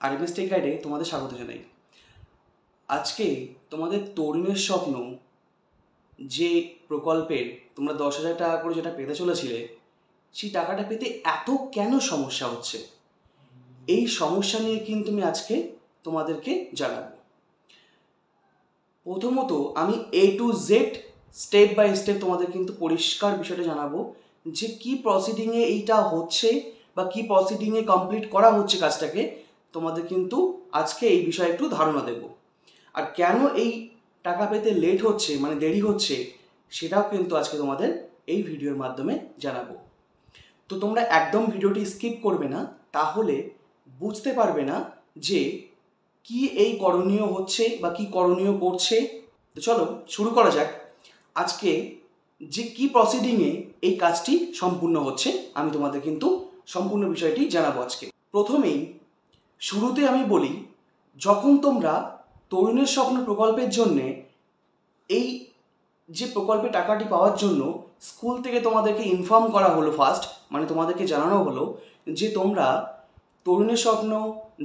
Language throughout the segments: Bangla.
আরএমএস টেক গাইডে তোমাদের স্বাগত জানাই। আজকে তোমাদের তরুণের স্বপ্ন যে প্রকল্পের তোমরা 10,000 টাকা করে যেটা পেতে চলেছিলে, সেই টাকাটা পেতে এত কেন সমস্যা হচ্ছে, এই সমস্যা নিয়ে কিন্তু আমি আজকে তোমাদেরকে জানাবো। প্রথমত আমি A to Z step by step তোমাদের কিন্তু পরিষ্কার বিষয়টা জানাবো যে কি প্রসিডিংয়ে এইটা হচ্ছে বা কি প্রসিডিংয়ে কমপ্লিট করা হচ্ছে কাজটাকে। তোমাদের কিন্তু আজকে এই বিষয়ে একটু ধারণা দেব। আর কেন এই টাকা পেতে লেট হচ্ছে, মানে দেরি হচ্ছে, সেটাও কিন্তু আজকে তোমাদের এই ভিডিওর মাধ্যমে জানাবো। তো তোমরা একদম ভিডিওটি স্কিপ করবে না, তাহলে বুঝতে পারবে না যে কি এই করণীয় হচ্ছে বা কি করণীয় করছে। তো চলো শুরু করা যাক। আজকে যে কি প্রসিডিংয়ে এই কাজটি সম্পূর্ণ হচ্ছে আমি তোমাদের কিন্তু সম্পূর্ণ বিষয়টি জানাবো আজকে। প্রথমেই শুরুতে আমি বলি, যখন তোমরা তরুণের স্বপ্ন প্রকল্পের জন্যে এই যে প্রকল্পে টাকাটি পাওয়ার জন্য স্কুল থেকে তোমাদেরকে ইনফর্ম করা হলো, ফার্স্ট মানে তোমাদেরকে জানানো হলো যে তোমরা তরুণের স্বপ্ন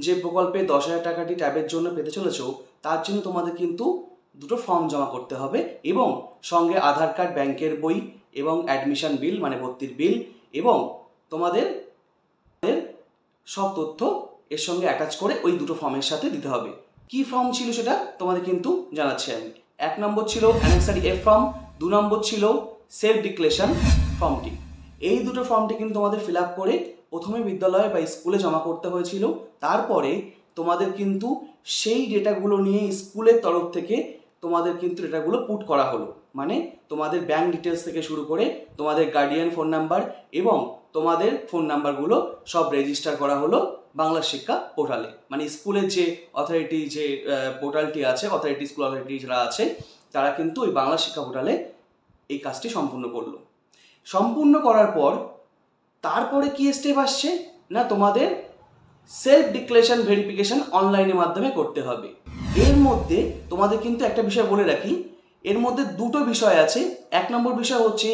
যে প্রকল্পে 10,000 টাকাটি ট্যাবের জন্য পেতে চলেছো, তার জন্য তোমাদের কিন্তু দুটো ফর্ম জমা করতে হবে এবং সঙ্গে আধার কার্ড, ব্যাংকের বই এবং অ্যাডমিশন বিল মানে ভর্তির বিল এবং তোমাদের সব তথ্য এর সঙ্গে অ্যাটাচ করে ওই দুটো ফর্মের সাথে দিতে হবে। কি ফর্ম ছিল সেটা তোমাদের কিন্তু জানাচ্ছি আমি। 1 নম্বর ছিল অ্যানেক্সারি এফ ফর্ম, 2 নম্বর ছিল সেলফ ডিক্লেরেশন ফর্মটি। এই দুটো ফর্মটি কিন্তু তোমাদের ফিল আপ করে প্রথমে বিদ্যালয়ে বা স্কুলে জমা করতে হয়েছিল। তারপরে তোমাদের কিন্তু সেই ডেটাগুলো নিয়ে স্কুলের তরফ থেকে তোমাদের কিন্তু ডেটাগুলো পুট করা হলো, মানে তোমাদের ব্যাংক ডিটেলস থেকে শুরু করে তোমাদের গার্ডিয়ান ফোন নাম্বার এবং তোমাদের ফোন নাম্বারগুলো সব রেজিস্টার করা হলো বাংলা শিক্ষা পোর্টালে। মানে স্কুলের যে অথরিটি, যে পোর্টালটি আছে, অথরিটি স্কুল অথরিটি যারা আছে তারা কিন্তু ওই বাংলা শিক্ষা পোর্টালে এই কাজটি সম্পূর্ণ করলো। সম্পূর্ণ করার পর তারপরে কি স্টেপ আসছে না, তোমাদের সেলফ ডিক্লারেশন ভেরিফিকেশন অনলাইনের মাধ্যমে করতে হবে। এর মধ্যে তোমাদের কিন্তু একটা বিষয় বলে রাখি, এর মধ্যে দুটো বিষয় আছে। 1 নম্বর বিষয় হচ্ছে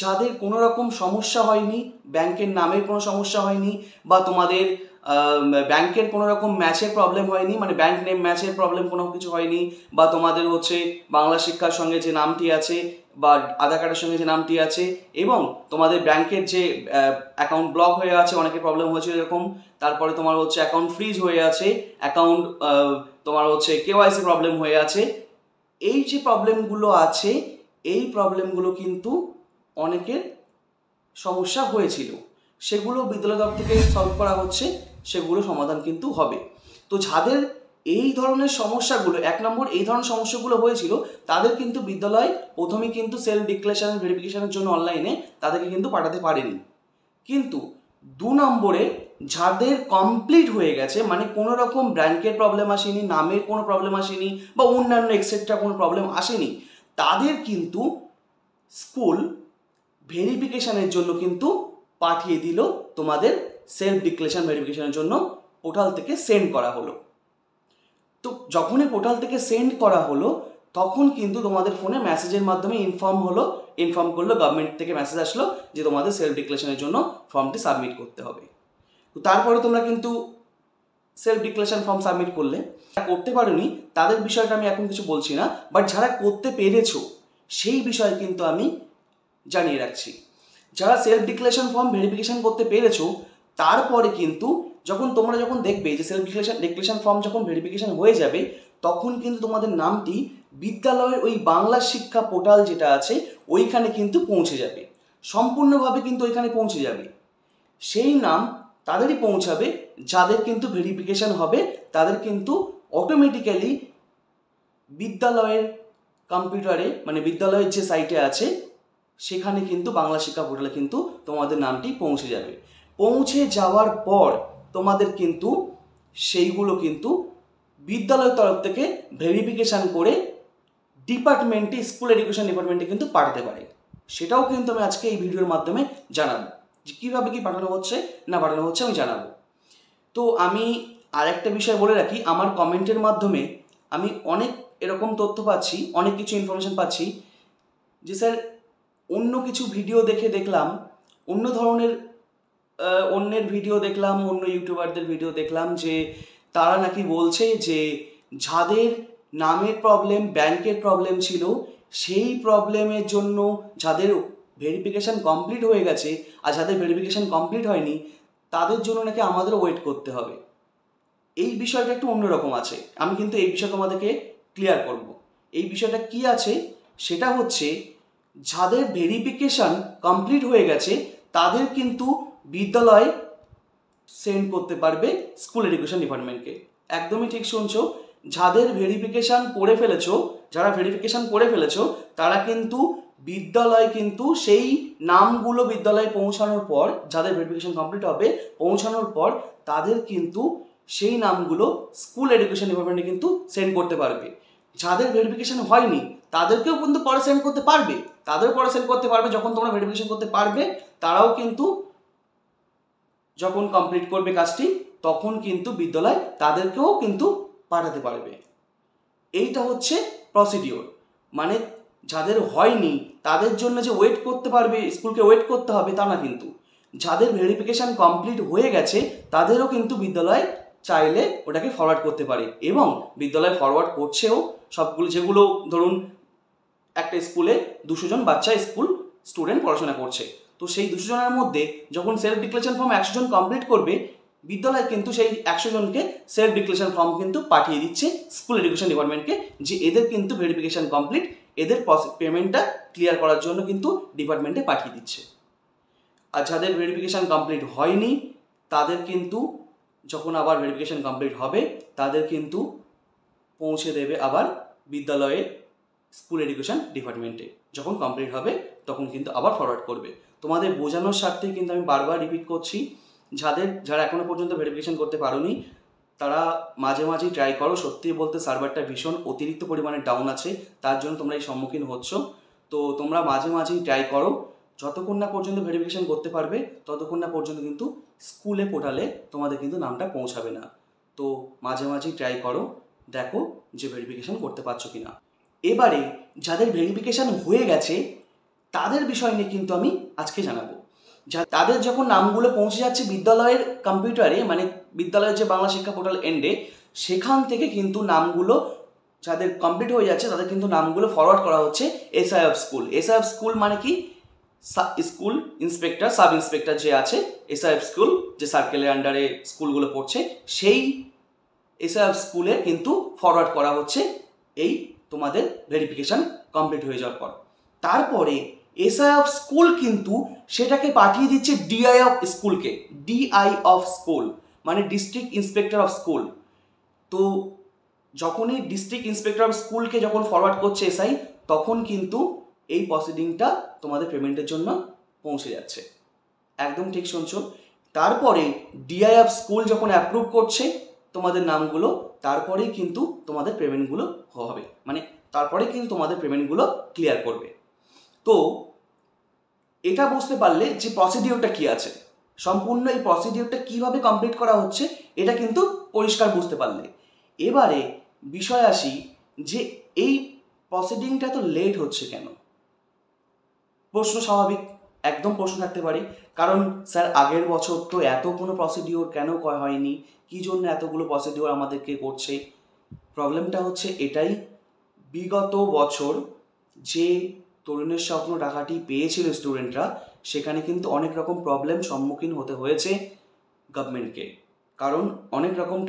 যাদের কোনো রকম সমস্যা হয়নি, ব্যাংকের নামের কোনো সমস্যা হয়নি বা তোমাদের ব্যাংকের কোনো রকম ম্যাচের প্রবলেম হয়নি, মানে ব্যাংক নেম ম্যাচের প্রবলেম কোনো কিছু হয়নি, বা তোমাদের হচ্ছে বাংলা শিক্ষার সঙ্গে যে নামটি আছে বা আধার কার্ডের সঙ্গে যে নামটি আছে এবং তোমাদের ব্যাংকের যে অ্যাকাউন্ট ব্লক হয়ে আছে, অনেকের প্রবলেম হয়েছে এরকম, তারপরে তোমার হচ্ছে অ্যাকাউন্ট ফ্রিজ হয়ে আছে, অ্যাকাউন্ট তোমার হচ্ছে কেওয়াইসি প্রবলেম হয়ে আছে, এই যে প্রবলেমগুলো আছে এই প্রবলেমগুলো কিন্তু অনেকের সমস্যা হয়েছিল, সেগুলো বিদ্যালয় তরফ থেকে সলভ করা হচ্ছে, সেগুলো সমাধান কিন্তু হবে। তো যাদের এই ধরনের সমস্যাগুলো, 1 নম্বর এই ধরনের সমস্যাগুলো হয়েছিল তাদের কিন্তু বিদ্যালয় প্রথমেই কিন্তু সেলফ ডিক্লারেশন ভেরিফিকেশনের জন্য অনলাইনে তাদেরকে কিন্তু পাঠাতে পারেনি। কিন্তু 2 নম্বরে যাদের কমপ্লিট হয়ে গেছে, মানে কোনো রকম ব্যাংকের প্রবলেম আসেনি, নামের কোনো প্রবলেম আসেনি বা অন্যান্য এক্সেট্রা কোনো প্রবলেম আসেনি, তাদের কিন্তু স্কুল ভেরিফিকেশনের জন্য কিন্তু পাঠিয়ে দিল, তোমাদের সেলফ ডিক্লারেশন ভেরিফিকেশনের জন্য পোর্টাল থেকে সেন্ড করা হলো। তো যখনই পোর্টাল থেকে সেন্ড করা হলো তখন কিন্তু তোমাদের ফোনে মেসেজের মাধ্যমে ইনফর্ম করলো, গভর্নমেন্ট থেকে মেসেজ আসলো যে তোমাদের সেলফ ডিক্লারেশনের জন্য ফর্মটি সাবমিট করতে হবে। তো তারপরে তোমরা কিন্তু সেলফ ডিক্লারেশন ফর্ম সাবমিট করলে, করতে পারোনি তাদের বিষয়টা আমি এখন কিছু বলছি না, বাট যারা করতে পেরেছো সেই বিষয়ে কিন্তু আমি জানিয়ে রাখছি। যারা সেলফ ডিক্লারেশন ফর্ম ভেরিফিকেশন করতে পেরেছো তারপরে কিন্তু তোমরা যখন দেখবে যে সেলফ ডিক্লারেশন ফর্ম যখন ভেরিফিকেশন হয়ে যাবে, তখন কিন্তু তোমাদের নামটি বিদ্যালয়ের ওই বাংলা শিক্ষা পোর্টাল যেটা আছে ওইখানে কিন্তু পৌঁছে যাবে, সম্পূর্ণভাবে কিন্তু ওইখানে পৌঁছে যাবে। সেই নাম তাদেরই পৌঁছাবে যাদের কিন্তু ভেরিফিকেশন হবে, তাদের কিন্তু অটোমেটিক্যালি বিদ্যালয়ের কম্পিউটারে, মানে বিদ্যালয়ের যে সাইটে আছে সেখানে কিন্তু বাংলা শিক্ষা পোর্টালে কিন্তু তোমাদের নামটি পৌঁছে যাবে। পৌঁছে যাওয়ার পর তোমাদের কিন্তু সেইগুলো কিন্তু বিদ্যালয়ের তরফ থেকে ভেরিফিকেশান করে ডিপার্টমেন্টে, স্কুল এডুকেশন ডিপার্টমেন্টে কিন্তু পাঠাতে পারে। সেটাও কিন্তু আমি আজকে এই ভিডিওর মাধ্যমে জানাবো যে কীভাবে কি পাঠানো হচ্ছে না পাঠানো হচ্ছে আমি জানাবো। তো আমি আরেকটা বিষয় বলে রাখি, আমার কমেন্টের মাধ্যমে আমি অনেক এরকম তথ্য পাচ্ছি, অনেক কিছু ইনফরমেশন পাচ্ছি যে স্যার অন্য কিছু ভিডিও দেখলাম, অন্য ধরনের অন্যের ভিডিও দেখলাম, অন্য ইউটিউবারদের ভিডিও দেখলাম যে তারা নাকি বলছে যে যাদের নামের প্রবলেম, ব্যাংকের প্রবলেম ছিল, সেই প্রবলেমের জন্য যাদের ভেরিফিকেশান কমপ্লিট হয়ে গেছে আর যাদের ভেরিফিকেশান কমপ্লিট হয়নি তাদের জন্য নাকি আমাদেরও ওয়েট করতে হবে। এই বিষয়টা একটু অন্যরকম আছে, আমি কিন্তু এই বিষয় তোমাদেরকে ক্লিয়ার করব। এই বিষয়টা কি আছে সেটা হচ্ছে, যাদের ভেরিফিকেশান কমপ্লিট হয়ে গেছে তাদের কিন্তু বিদ্যালয় সেন্ড করতে পারবে স্কুল এডুকেশন ডিপার্টমেন্টকে। একদমই ঠিক শুনছো, যাদের ভেরিফিকেশান করে ফেলেছো, যারা ভেরিফিকেশান করে ফেলেছো তারা কিন্তু বিদ্যালয় কিন্তু সেই নামগুলো বিদ্যালয়ে পৌঁছানোর পর, যাদের ভেরিফিকেশান কমপ্লিট হবে পৌঁছানোর পর তাদের কিন্তু সেই নামগুলো স্কুল এডুকেশন ডিপার্টমেন্টে কিন্তু সেন্ড করতে পারবে। যাদের ভেরিফিকেশান হয়নি তাদেরকেও কিন্তু পরে সেন্ড করতে পারবে, তাদেরও পরে সেন্ড করতে পারবে। যখন তোমরা ভেরিফিকেশান করতে পারবে তারাও কিন্তু যখন কমপ্লিট করবে কাজটি তখন কিন্তু বিদ্যালয় তাদেরকেও কিন্তু পাঠাতে পারবে। এইটা হচ্ছে প্রসিডিওর। মানে যাদের হয়নি তাদের জন্য যে ওয়েট করতে পারবে, স্কুলকে ওয়েট করতে হবে তা না, কিন্তু যাদের ভেরিফিকেশান কমপ্লিট হয়ে গেছে তাদেরও কিন্তু বিদ্যালয় চাইলে ওটাকে ফরওয়ার্ড করতে পারে, এবং বিদ্যালয় ফরওয়ার্ড করছেও সবগুলো। যেগুলো ধরুন একটা স্কুলে 200 জন বাচ্চা স্টুডেন্ট পড়াশোনা করছে, তো সেই 200 জনের মধ্যে যখন সেলফ ডিক্লারেশন ফর্ম 100 জন কমপ্লিট করবে, বিদ্যালয় কিন্তু সেই 100 জনকে সেলফ ডিক্লারেশন ফর্ম কিন্তু পাঠিয়ে দিচ্ছে স্কুল এডুকেশন ডিপার্টমেন্টকে, যে এদের কিন্তু ভেরিফিকেশান কমপ্লিট, এদের পেমেন্টটা ক্লিয়ার করার জন্য কিন্তু ডিপার্টমেন্টে পাঠিয়ে দিচ্ছে। আর যাদের ভেরিফিকেশান কমপ্লিট হয়নি তাদের কিন্তু যখন আবার ভেরিফিকেশান কমপ্লিট হবে তাদের কিন্তু পৌঁছে দেবে আবার বিদ্যালয়ে স্কুল এডুকেশন ডিপার্টমেন্টে। যখন কমপ্লিট হবে তখন কিন্তু আবার ফরওয়ার্ড করবে। তোমাদের বোঝানোর স্বার্থে কিন্তু আমি বারবার রিপিট করছি, যারা এখনো পর্যন্ত ভেরিফিকেশান করতে পারোনি তারা মাঝে মাঝেই ট্রাই করো। সত্যি বলতে সার্ভারটা ভীষণ অতিরিক্ত পরিমাণে ডাউন আছে, তার জন্য তোমরা এই সম্মুখীন হচ্ছ। তো তোমরা মাঝে মাঝেই ট্রাই করো, যতক্ষণ না পর্যন্ত ভেরিফিকেশান করতে পারবে ততক্ষণ না পর্যন্ত কিন্তু স্কুলে পোর্টালে তোমাদের কিন্তু নামটা পৌঁছাবে না। তো মাঝে মাঝেই ট্রাই করো, দেখো যে ভেরিফিকেশান করতে পারছো কি না। এবারে যাদের ভেরিফিকেশান হয়ে গেছে তাদের বিষয় নিয়ে কিন্তু আমি আজকে জানাবো। তাদের যখন নামগুলো পৌঁছে যাচ্ছে বিদ্যালয়ের কম্পিউটারে, মানে বিদ্যালয়ের যে বাংলা শিক্ষা পোর্টাল এন্ডে, সেখান থেকে কিন্তু নামগুলো যাদের কমপ্লিট হয়ে যাচ্ছে তাদের কিন্তু নামগুলো ফরওয়ার্ড করা হচ্ছে SI of school. SI of school মানে কি, স্কুল ইন্সপেক্টর, সাব ইন্সপেক্টর যে আছে, এসআই অফ স্কুল যে সার্কেলের আন্ডারে স্কুলগুলো পড়ছে, সেই এসআই অফ স্কুলে কিন্তু ফরওয়ার্ড করা হচ্ছে এই তোমাদের ভেরিফিকেশান কমপ্লিট হয়ে যাওয়ার পর। তারপরে এসআই অফ স্কুল কিন্তু সেটাকে পাঠিয়ে দিচ্ছে ডিআই অফ স্কুলকে। ডিআই অফ স্কুল মানে ডিস্ট্রিক্ট ইন্সপেক্টর অফ স্কুল। তো যখনই ডিস্ট্রিক্ট ইন্সপেক্টর অফ স্কুলকে যখন ফরওয়ার্ড করছে এসআই, তখন কিন্তু এই প্রসিডিংটা তোমাদের পেমেন্টের জন্য পৌঁছে যাচ্ছে। একদম ঠিক শুনছো। তারপরে ডিআই অফ স্কুল যখন অ্যাপ্রুভ করছে তোমাদের নামগুলো, তারপরেই কিন্তু তোমাদের পেমেন্টগুলো হবে, মানে তারপরে কিন্তু তোমাদের পেমেন্টগুলো ক্লিয়ার করবে। তো এটা বুঝতে পারলে যে প্রসিডিওরটা কি আছে, সম্পূর্ণ এই প্রসিডিওরটা কিভাবে কমপ্লিট করা হচ্ছে এটা কিন্তু পরিষ্কার বুঝতে পারলে। এবারে বিষয় আসি যে এই প্রসিডিংটা তো লেট হচ্ছে কেন। প্রশ্ন স্বাভাবিক, একদম প্রশ্ন থাকতে পারে, কারণ স্যার আগের বছর তো এত কোনো প্রসিডিওর কেন হয়নি, কী জন্য এতগুলো প্রসিডিওর আমাদেরকে করছে। প্রবলেমটা হচ্ছে এটাই, বিগত বছর যে তরুণের স্বপ্ন টাকাটি পেয়েছিল স্টুডেন্টরা, সেখানে কিন্তু অনেক রকম প্রবলেম সম্মুখীন হতে হয়েছে গভর্নমেন্টকে, কারণ অনেক রকম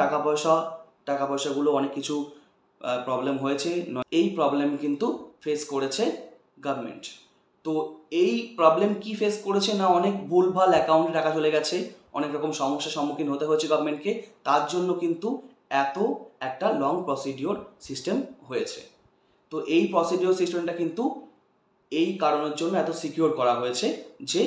টাকা পয়সাগুলো অনেক কিছু প্রবলেম হয়েছে। এই প্রবলেম কিন্তু ফেস করেছে গভর্নমেন্ট। তো এই প্রবলেম কি ফেস করেছে না, অনেক ভুলভাল অ্যাকাউন্টে টাকা চলে গেছে, অনেক রকম সমস্যার সম্মুখীন হতে হয়েছে গভর্নমেন্টকে, তার জন্য কিন্তু এত একটা লং প্রসিডিওর সিস্টেম হয়েছে। তো এই প্রসিডিওর সিস্টেমটা কিন্তু এই কারণের জন্য এত সিকিউর করা হয়েছে যে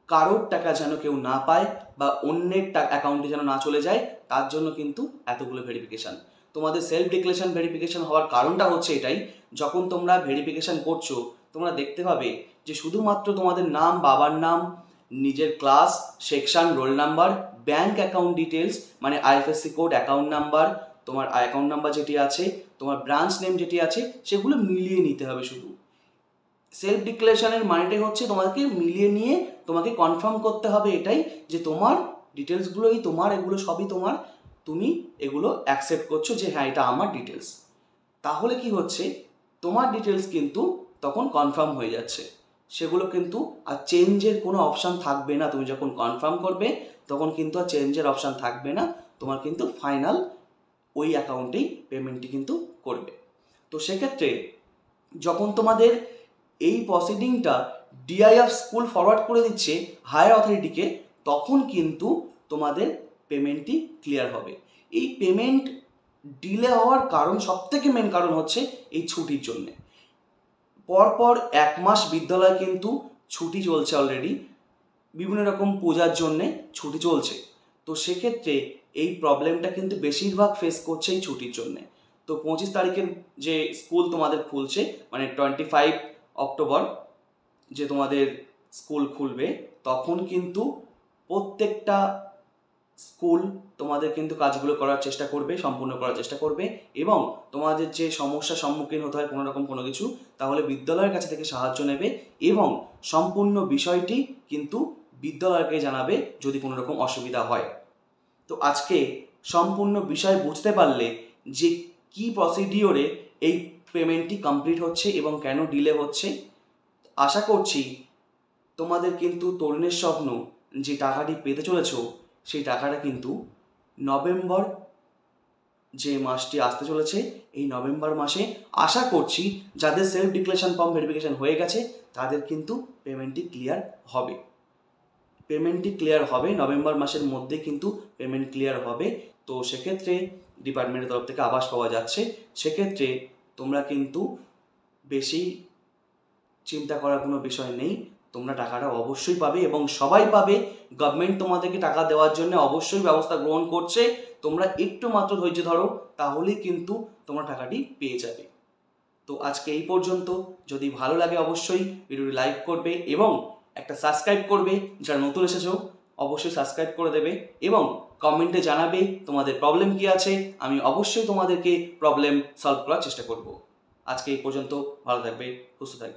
কারোর টাকা যেন কেউ না পায় বা অন্যের অ্যাকাউন্টে যেন না চলে যায়, তার জন্য কিন্তু এতগুলো ভেরিফিকেশান। তোমাদের সেলফ ডিক্লারেশন ভেরিফিকেশান হওয়ার কারণটা হচ্ছে এটাই, যখন তোমরা ভেরিফিকেশান করছো তোমরা দেখতে পাবে যে শুধুমাত্র তোমাদের নাম, বাবার নাম, নিজের class, section, roll number, bank account details মানে আইএফএসসি কোড, অ্যাকাউন্ট নাম্বার, তোমার অ্যাকাউন্ট নাম্বার যেটি আছে, তোমার ব্রাঞ্চ নেম যেটি আছে, সেগুলো মিলিয়ে নিতে হবে। শুধু সেলফ ডিক্লারেশনের মানেটাই হচ্ছে তোমাকে মিলিয়ে নিয়ে তোমাকে কনফার্ম করতে হবে এটাই যে তোমার ডিটেলসগুলোই তোমার, এগুলো সবই তোমার, তুমি এগুলো অ্যাকসেপ্ট করছো যে হ্যাঁ এটা আমার ডিটেলস। তাহলে কি হচ্ছে, তোমার ডিটেলস কিন্তু তখন কনফার্ম হয়ে যাচ্ছে, সেগুলো কিন্তু আর চেঞ্জের কোনো অপশান থাকবে না। তুমি যখন কনফার্ম করবে তখন কিন্তু আর চেঞ্জের অপশান থাকবে না, তোমার কিন্তু ফাইনাল ওই অ্যাকাউন্টেই পেমেন্টটি কিন্তু করবে। তো সেক্ষেত্রে যখন তোমাদের এই প্রসিডিংটা ডিআইএফ স্কুল ফরওয়ার্ড করে দিচ্ছে হায়ার অথরিটিকে, তখন কিন্তু তোমাদের পেমেন্টটি ক্লিয়ার হবে। এই পেমেন্ট ডিলে হওয়ার কারণ, সবথেকে মেন কারণ হচ্ছে এই ছুটির জন্যে। পরপর 1 মাস বিদ্যালয় কিন্তু ছুটি চলছে, অলরেডি বিভিন্ন রকম পূজার জন্যে ছুটি চলছে। তো সেক্ষেত্রে এই প্রবলেমটা কিন্তু বেশিরভাগ ফেস করছে এই ছুটির জন্যে। তো 25 তারিখের যে স্কুল তোমাদের খুলছে, মানে 25 অক্টোবর যে তোমাদের স্কুল খুলবে, তখন কিন্তু প্রত্যেকটা স্কুল তোমাদের কিন্তু কাজগুলো করার চেষ্টা করবে, সম্পূর্ণ করার চেষ্টা করবে। এবং তোমাদের যে সমস্যার সম্মুখীন হতে হয় কোনো রকম কোনো কিছু, তাহলে বিদ্যালয়ের কাছে থেকে সাহায্য নেবে এবং সম্পূর্ণ বিষয়টি কিন্তু বিদ্যালয়কে জানাবে যদি কোনো রকম অসুবিধা হয়। তো আজকে সম্পূর্ণ বিষয় বুঝতে পারলে যে কি প্রসিডিওরে এই পেমেন্টটি কমপ্লিট হচ্ছে এবং কেন ডিলে হচ্ছে। আশা করছি তোমাদের কিন্তু তরুণের স্বপ্ন যে টাকাটি পেতে চলেছো, সেই টাকাটা কিন্তু নভেম্বর যে মাসটি আসতে চলেছে, এই নভেম্বর মাসে আশা করছি যাদের সেলফ ডিক্লারেশন ফর্ম ভেরিফিকেশন হয়ে গেছে তাদের কিন্তু পেমেন্টটি ক্লিয়ার হবে। পেমেন্টটি ক্লিয়ার হবে নভেম্বর মাসের মধ্যে, কিন্তু পেমেন্ট ক্লিয়ার হবে। তো সেক্ষেত্রে ডিপার্টমেন্টের তরফ থেকে আভাস পাওয়া যাচ্ছে, সেক্ষেত্রে তোমরা কিন্তু বেশি চিন্তা করার কোনো বিষয় নেই, তোমরা টাকাটা অবশ্যই পাবে এবং সবাই পাবে। গভর্নমেন্ট তোমাদেরকে টাকা দেওয়ার জন্য অবশ্যই ব্যবস্থা গ্রহণ করছে, তোমরা একটু মাত্র ধৈর্য ধরো, তাহলেই কিন্তু তোমরা টাকাটি পেয়ে যাবে। তো আজকে এই পর্যন্ত। যদি ভালো লাগে অবশ্যই ভিডিওটি লাইক করবে এবং একটা সাবস্ক্রাইব করবে। যারা নতুন এসেছো অবশ্যই সাবস্ক্রাইব করে দেবে এবং কমেন্টে জানাবে তোমাদের প্রবলেম কি আছে, আমি অবশ্যই তোমাদেরকে প্রবলেম সলভ করার চেষ্টা করব। আজকে এই পর্যন্ত, ভালো থাকবে, সুস্থ থাকবে।